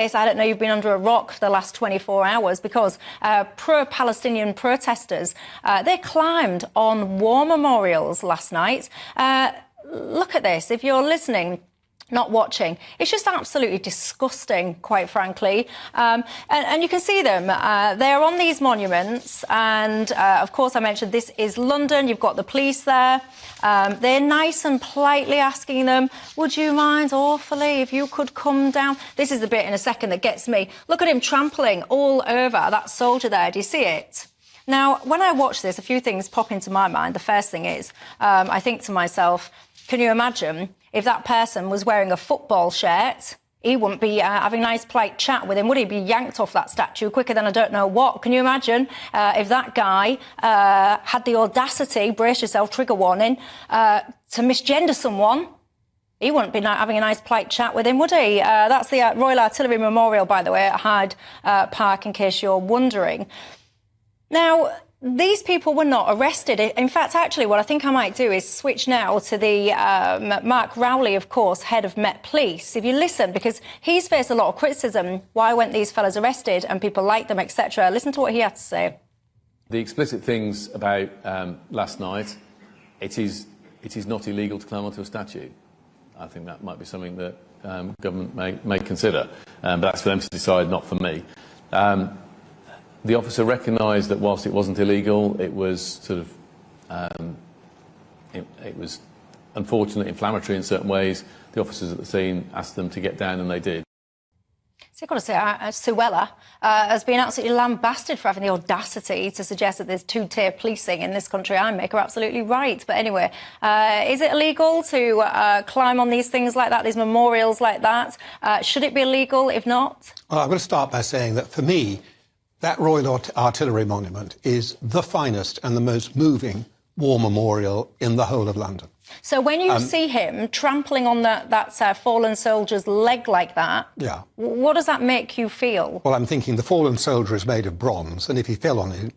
case, I don't know, you've been under a rock for the last 24 hours because pro-Palestinian protesters, they climbed on war memorials last night. Look at this. If you're listening, not watching, it's just absolutely disgusting, quite frankly. And you can see them. They're on these monuments. And, of course, I mentioned this is London. You've got the police there. They're nice and politely asking them, would you mind awfully if you could come down? This is the bit in a second that gets me. Look at him trampling all over that soldier there. Do you see it? Now, when I watch this, a few things pop into my mind. The first thing is, I think to myself, can you imagine if that person was wearing a football shirt? He wouldn't be having a nice polite chat with him, would he? Be yanked off that statue quicker than I don't know what. Can you imagine if that guy had the audacity, brace yourself, trigger warning, to misgender someone? He wouldn't be having a nice polite chat with him, would he? That's the Royal Artillery Memorial, by the way, at Hyde Park, in case you're wondering. Now, these people were not arrested. In fact, actually, what I think I might do is switch now to the Mark Rowley, of course, head of Met Police. If you listen, because he's faced a lot of criticism. Why weren't these fellas arrested and people like them, etc.? Listen to what he had to say. The explicit things about last night, it is not illegal to climb onto a statue. I think that might be something that government may consider, but that's for them to decide, not for me. The officer recognised that whilst it wasn't illegal, it was sort of it was unfortunate, inflammatory in certain ways. The officers at the scene asked them to get down, and they did. So I've got to say, Suella has been absolutely lambasted for having the audacity to suggest that there's two-tier policing in this country. I make her absolutely right. But anyway, is it illegal to climb on these things like that, these memorials like that? Should it be illegal? If not? Well, I'm going to start by saying that for me, that Royal Artillery Monument is the finest and the most moving war memorial in the whole of London. So when you see him trampling on that fallen soldier's leg like that, yeah, what does that make you feel? Well, I'm thinking the fallen soldier is made of bronze, and if he fell on him,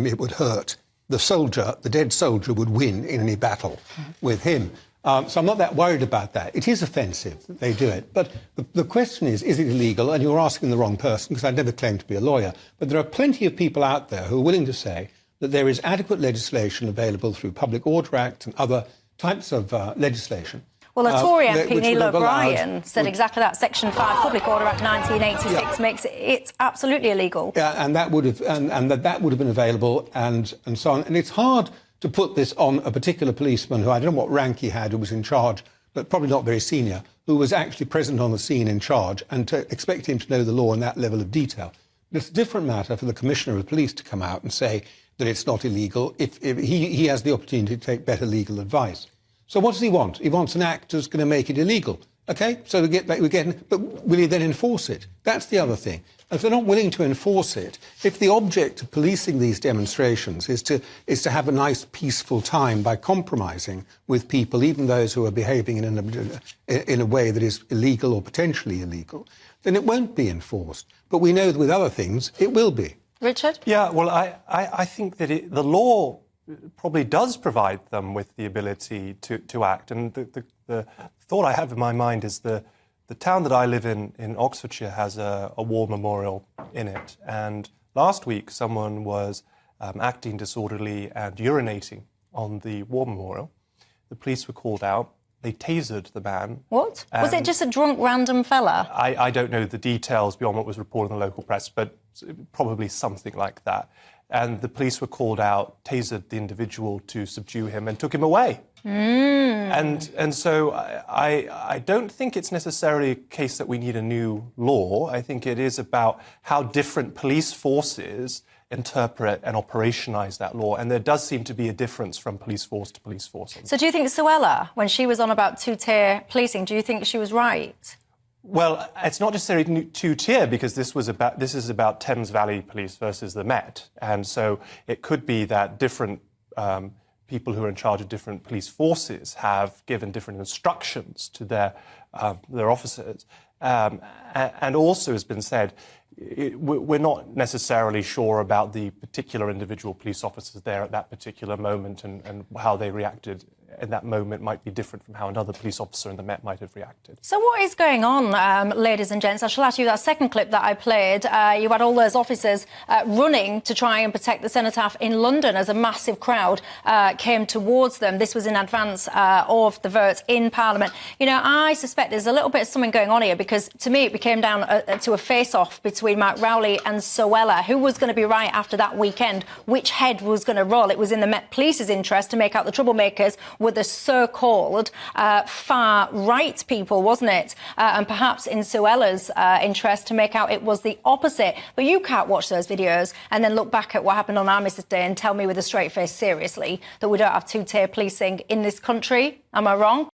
it would hurt. The dead soldier, would win in any battle with him. So I'm not that worried about that. It is offensive that they do it. But the question is it illegal? And you're asking the wrong person, because I never claimed to be a lawyer. But there are plenty of people out there who are willing to say that there is adequate legislation available through Public Order Act and other types of legislation. Well, a Tory MP, Neil O'Brien, said exactly that. Section 5, Public Order Act 1986, makes it absolutely illegal. Yeah, and that would have that would have been available, and so on. And it's hard to put this on a particular policeman who, I don't know what rank he had, who was in charge, but probably not very senior, who was actually present on the scene in charge, and to expect him to know the law in that level of detail. It's a different matter for the Commissioner of Police to come out and say that it's not illegal if he has the opportunity to take better legal advice. So what does he want? He wants an act that's going to make it illegal. OK, so but will he then enforce it? That's the other thing. If they're not willing to enforce it, if the object of policing these demonstrations is to have a nice, peaceful time by compromising with people, even those who are behaving in a way that is illegal or potentially illegal, then it won't be enforced. But we know that with other things, it will be. Richard? Yeah, well, I think that the law probably does provide them with the ability to act. And the thought I have in my mind is the town that I live in Oxfordshire, has a war memorial in it. And last week, someone was acting disorderly and urinating on the war memorial. The police were called out. They tasered the man. What? Was it just a drunk random fella? I don't know the details beyond what was reported in the local press, but probably something like that. And the police were called out, tasered the individual to subdue him, and took him away. And so I don't think it's necessarily a case that we need a new law. I think it is about how different police forces interpret and operationalise that law. And there does seem to be a difference from police force to police force. So do you think Suella, when she was on about two-tier policing, do you think she was right? Well, it's not necessarily two-tier, because this is about Thames Valley Police versus the Met. And so it could be that different people who are in charge of different police forces have given different instructions to their officers. And also has been said, we're not necessarily sure about the particular individual police officers there at that particular moment and how they reacted in that moment might be different from how another police officer in the Met might have reacted. So what is going on, ladies and gents? I shall ask you that second clip that I played. You had all those officers running to try and protect the cenotaph in London as a massive crowd came towards them. This was in advance of the vote in Parliament. You know, I suspect there's a little bit of something going on here, because to me it became down to a face-off between Mark Rowley and Suella. Who was going to be right after that weekend? Which head was going to roll? It was in the Met Police's interest to make out the troublemakers were the so-called far-right people, wasn't it? And perhaps in Suella's interest to make out it was the opposite. But you can't watch those videos and then look back at what happened on Armistice Day and tell me with a straight face, seriously, that we don't have two-tier policing in this country. Am I wrong?